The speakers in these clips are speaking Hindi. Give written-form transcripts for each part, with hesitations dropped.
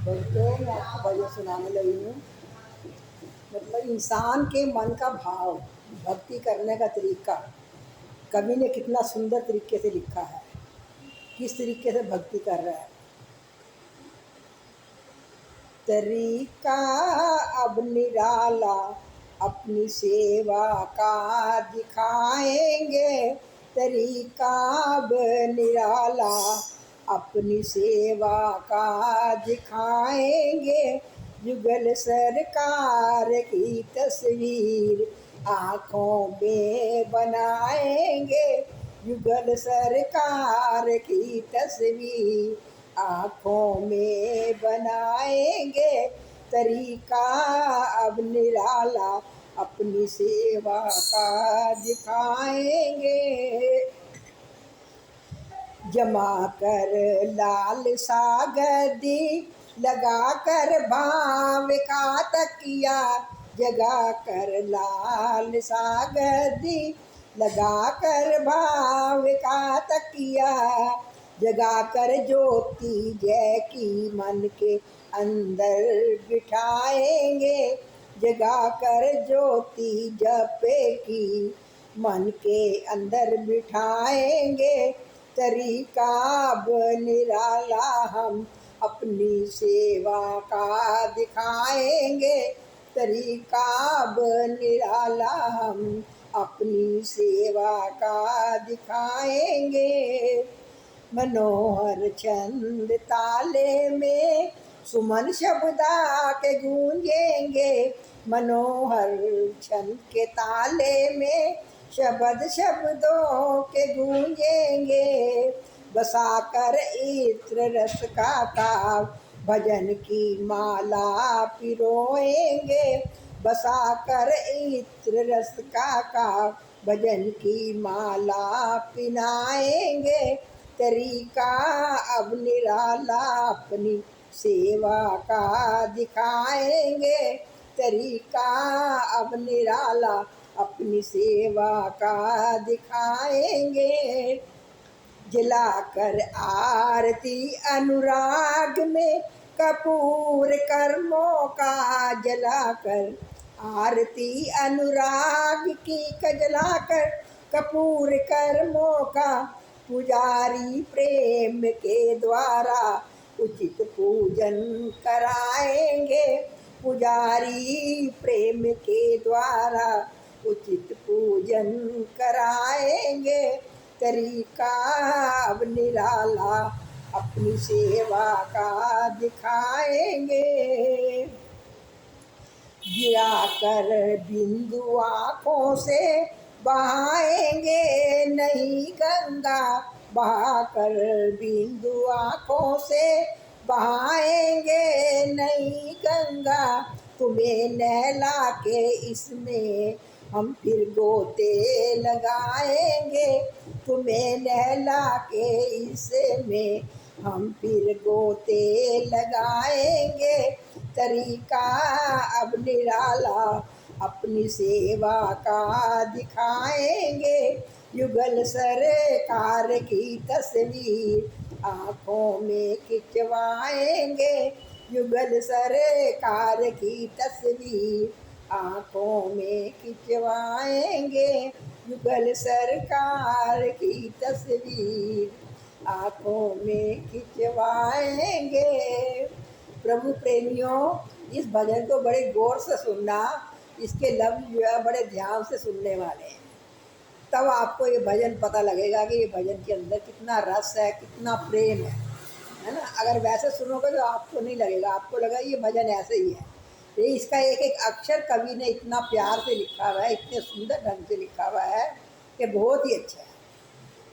दोस्तों, मैं आपको भजन सुनाने लगी हूँ। मतलब इंसान के मन का भाव, भक्ति करने का तरीका कवि ने कितना सुंदर तरीके से लिखा है। किस तरीके से भक्ति कर रहा है। तरीका अब निराला अपनी सेवा का दिखाएंगे। तरीका अब निराला अपनी सेवा का दिखाएंगे। युगल सरकार की तस्वीर आँखों में बनाएंगे। युगल सरकार की तस्वीर आँखों में बनाएंगे। तरीका अब निराला अपनी सेवा का दिखाएंगे। जमा कर लाल सागदी लगा कर भाव का तकिया। जगा कर लाल सागदी लगा कर भाव का तकिया। जगा कर ज्योति जय की मन के अंदर बिठाएंगे। जगा कर ज्योति जपे की मन के अंदर बिठाएंगे। तरीका अब निराला हम अपनी सेवा का दिखाएंगे। तरीका अब निराला हम अपनी सेवा का दिखाएंगे। मनोहर छंद ताले में सुमन शब्दा के गूंजेंगे। मनोहर छंद के ताले में शब्द शब्दों के गूंजेंगे। बसा कर इत्र रस का ताव भजन की माला पिरोएंगे। बसा कर इत्र रस का काव भजन की माला पिनाएंगे। तरीका अब निराला अपनी सेवा का दिखाएंगे। तरीका अब निराला अपनी सेवा का दिखाएंगे। जलाकर आरती अनुराग में कपूर कर्मों का। जलाकर आरती अनुराग की जलाकर कपूर कर्मों का। पुजारी प्रेम के द्वारा उचित पूजन कराएंगे। पुजारी प्रेम के द्वारा उचित पूजन कराएंगे। तरीका अब निराला अपनी सेवा का दिखाएंगे। गिरा कर बिंदु आँखों से बहाएंगे नहीं गंगा। बहाकर बिंदु आँखों से बहाएंगे नहीं गंगा। तुम्हें नहला के इसमें हम फिर गोते लगाएंगे। तुम्हें नहला के इसमें हम फिर गोते लगाएंगे। तरीका अब निराला अपनी सेवा का दिखाएंगे। युगल सरकार की तस्वीर आँखों में खिंचवाएंगे। युगल सरकार की तस्वीर आँखों में खिंचवाएंगे। युगल सरकार की तस्वीर आँखों में खिंचवाएंगे। प्रभु प्रेमियों, इस भजन को बड़े गौर से सुनना। इसके लफ्ज़ जो है बड़े ध्यान से सुनने वाले हैं, तब आपको ये भजन पता लगेगा कि ये भजन के अंदर कितना रस है, कितना प्रेम है ना। अगर वैसे सुनोगे तो आपको नहीं लगेगा, आपको लगेगा ये भजन ऐसे ही है। ये इसका एक एक अक्षर कवि ने इतना प्यार से लिखा हुआ है, इतने सुंदर ढंग से लिखा हुआ है कि बहुत ही अच्छा है।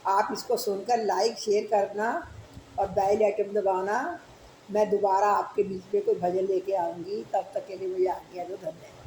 आप इसको सुनकर लाइक शेयर करना और बेल आइकन दबाना। मैं दोबारा आपके बीच में कोई भजन लेके आऊँगी, तब तक के लिए मुझे आज्ञा दो। धन्यवाद।